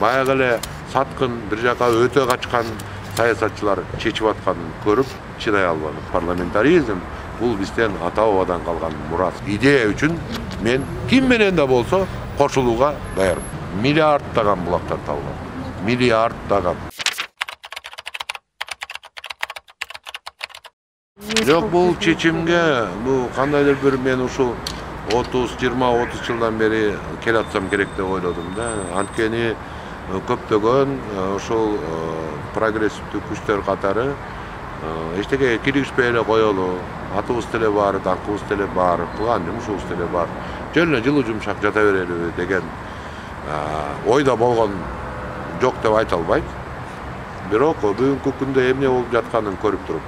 баягы эле саткын бир жака өтө качкан саясатчылар чечип атканын көрүп чыдай албадым. Парламентаризм бул бизден ата бабадан калган мурас. Идея үчүн мен ким менен да болсо кошулууга даярмын. Миллиарддаган булактар табылат. Миллиарддаган. Жок, бул чечимге бул кандайдыр бир мен ушул 20-30 жылдан бери келатсам керек деп ойлодум да. Анткени көптөгөн ошол прогрессивдүү күчтөр катары эчтеке киригишпей эле коелу, атыбыз деле бар, даңкыбыз деле бар, кылган жумушубуз деле бар, жөн эле жылуу жумшак жата берели деген ойда болгон жок деп айта албайм. Бирок бүгүнкү күндө эмне болуп жатканын көрүп туруп,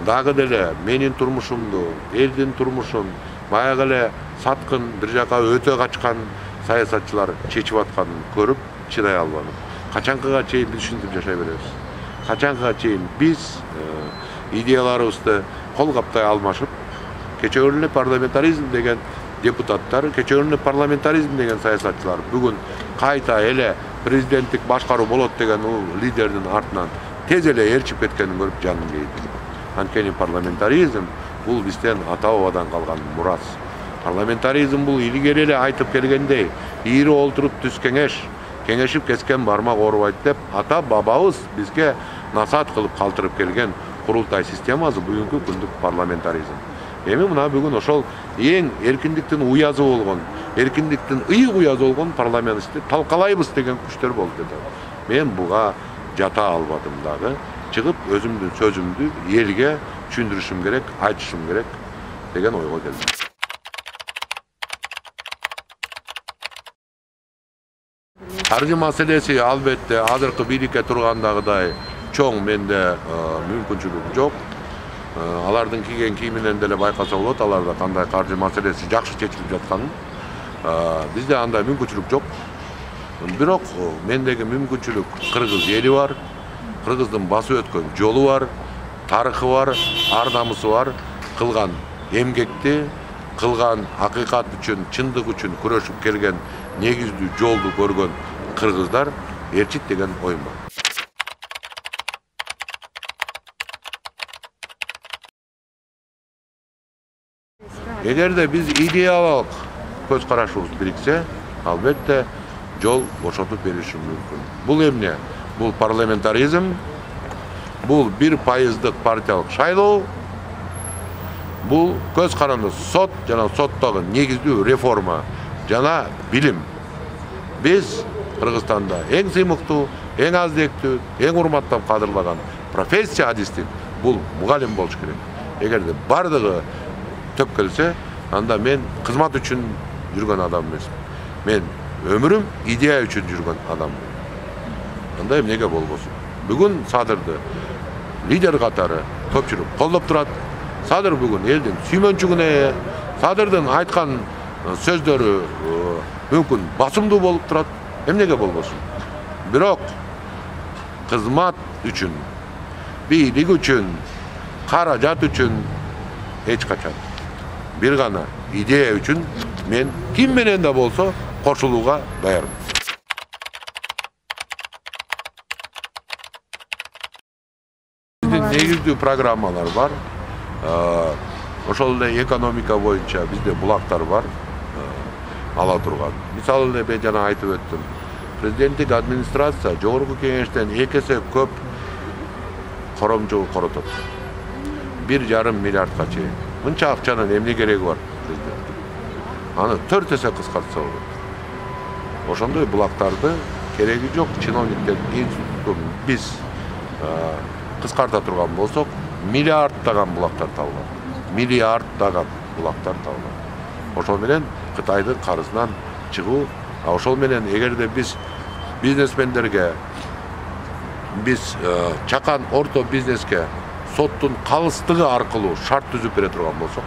дагы деле менин турмушумду, элдин турмушун баягы эле саткын бир жака өтө качкан саясатчылар чечип атканын көрүп чыдай албадым. Качанкыга чейин биз ушинтип жашай беребиз? Качанкыга чейин биз идеяларыбызды кол каптай алмашып, кечеөрүнө парламентаризм деген депутаттар, кечеөрүнө парламентаризм деген саясатчылар бүгүн кайта эле президенттик башкаруу болот деген лидердин артынан тез эле ээрчип кеткенин көрүп жаным кейди. Анткени парламентаризм бул бизден ата бабадан калган мурас. Парламентаризм бул илгери эле айтып келгендей, ийри олтуруп түз кеңеш, кеңешип кескен бармак оорубайт деп ата бабабыз бизге насаат кылып калтырып келген курултай системасы бүгүнкү күндүк парламентаризм. Эми мына бүгүн ошол эң эркиндиктин уязы болгон, эркиндиктин ыйык уязы болгон парламентти талкалайбыз деген күчтөр болуп жатат. Мен буга жата албадым дагы. Чыгып өзүмдүн сөзүмдү элге түшүндүрүшүм керек, айтышым керек деген ойго келдим. Каржы маселеси албетте азыркы бийликке тургандагыдай чоң менде мүмкүнчүлүк жок. Алардын кийген кийиминен деле байкаса болот, аларда кандай каржы маселеси жакшы чечилип жатканын. Бизде андай мүмкүнчүлүк жок. Бирок мендеги мүмкүнчүлүк кыргыз эли бар. Кыргыздын басып өткөн жолу бар, тарыхы бар, ар намысы бар, кылган эмгекти, кылган акыйкат үчүн, чындык үчүн күрөшүп келген негиздүү жолду көргөн кыргыздар ээрчит деген оюм бар. Эгерде биз идеялык көз карашыбыз бириксе, албетте жол бошотуп бериши мүмкүн. Бул эмне? Бул парламентаризм, бул 1% партиялык шайлоо, бул көз каранды сот жана соттогу негиздүү реформа жана билим. Биз Кыргызстанда эң сыймыктуу, эң аздектүү, эң урматтап кадырлаган профессия адистик бул мугалим болуш керек. Эгерде бардыгы төп келсе, анда мен кызмат үчүн жүргөн адам эмесмин. Мен өмүрүм идея үчүн жүргөн адаммын. Анда эмнеге болбосун? Бүгүн Садырды лидер катары көпчүлүк колдоп турат. Садыр бүгүн элдин сүймөнчүгүнө ээ. Садырдын айткан сөздөрү мүмкүн басымдуу болуп турат. Эмнеге болбосун? Бирок кызмат үчүн, бийлик үчүн, каражат үчүн эч качан бир гана идея үчүн мен ким менен да болсо кошулууга даярмын. Негиздүү программалар бар. Ошол эле экономика боюнча бизде булактар бар. Ала турган. Мисалы эле мен жана айтып өттүм. Президенттик администрация жогорку кеңештен 2 эсе көп коромжу коротот. 1,5 миллиардга чейин. Мынча акчанын эмне кереги бар президенттик? Аны 4 эсе кыскартса болот. Ошондой булактарды кереги жок чиновниктер институттун биз кыскарта турган болсок, миллиарддаган булактар табылат. Миллиарддаган булактар табылат. Ошол менен Кытайдын карызынан чыгуу, ошол менен эгерде биз бизнесмендерге, биз чакан орто бизнеске соттун калыстыгы аркылуу шарт түзүп бере турган болсок,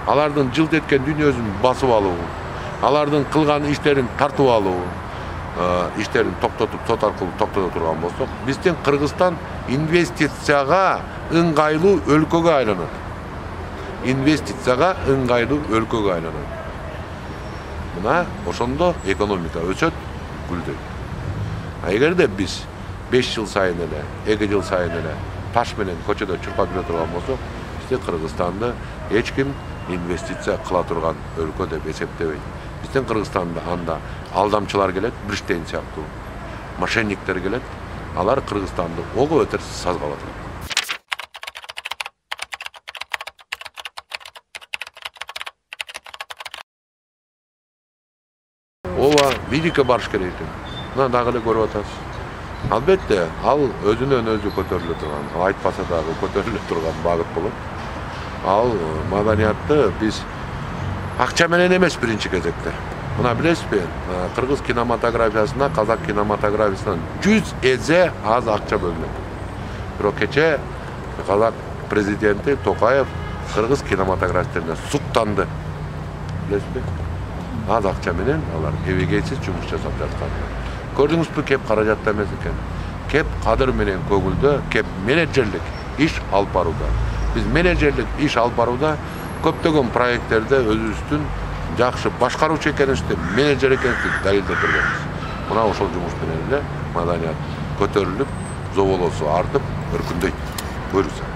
алардын жылт эткен дүйнөсүн басып алуу, алардын кылган иштерин тартып алуу, иштерин токтотуп сот аркылуу токтото турган болсок, биздин Кыргызстан инвестицияга ыңгайлуу өлкөгө айланат. Инвестицияга ыңгайлуу өлкөгө айланат. Мына ошондо экономика өсөт, гүлдөйт. Эгерде биз 5 жыл сайын эле, 2 жыл сайын эле таш менен көчөдө чуркап жүрө турган болсок, бизде Кыргызстанды эч ким инвестиция кыла турган өлкө деп эсептебейт. Биздин Кыргызстанда анда алдамчылар келет, Бриштейн сыяктуу мошенниктер келет, алар Кыргызстанды ого өтөр сазга алат. Ооба, Видикке барыш керек экен. Мына дагы эле көрүп атасыз. Албетте, ал өзүнөн өзү көтөрүлө турган, ал айтпаса дагы көтөрүлө турган багыт болот. Ал маданиятты биз акча менен эмес биринчи кезекте. Мына билесизби, кыргыз кинематографиясына, казак кинематографиясынан 100 эзе аз акча бөлүнөт. Бирок кече казак президенти Токаев кыргыз кинематографистерине суктанды. Билесизби? Аз акча менен алар эбегейсиз жумуш жасап жаткан. Көрдүңүзбү, кеп каражатта эмес экен. Кеп кадыр менен көңүлдө, кеп менеджерлик иш алып барууда. Биз менеджерлик иш алып барууда көптөгөн проекттерде өзүбүздүн жакшы башкаруучу экенибизди, менеджер экенибизди далилдеп беребиз. Мына ошол жумуш менен эле маданият көтөрүлүп, зоболосу артып, өркүндөйт. Буюрса.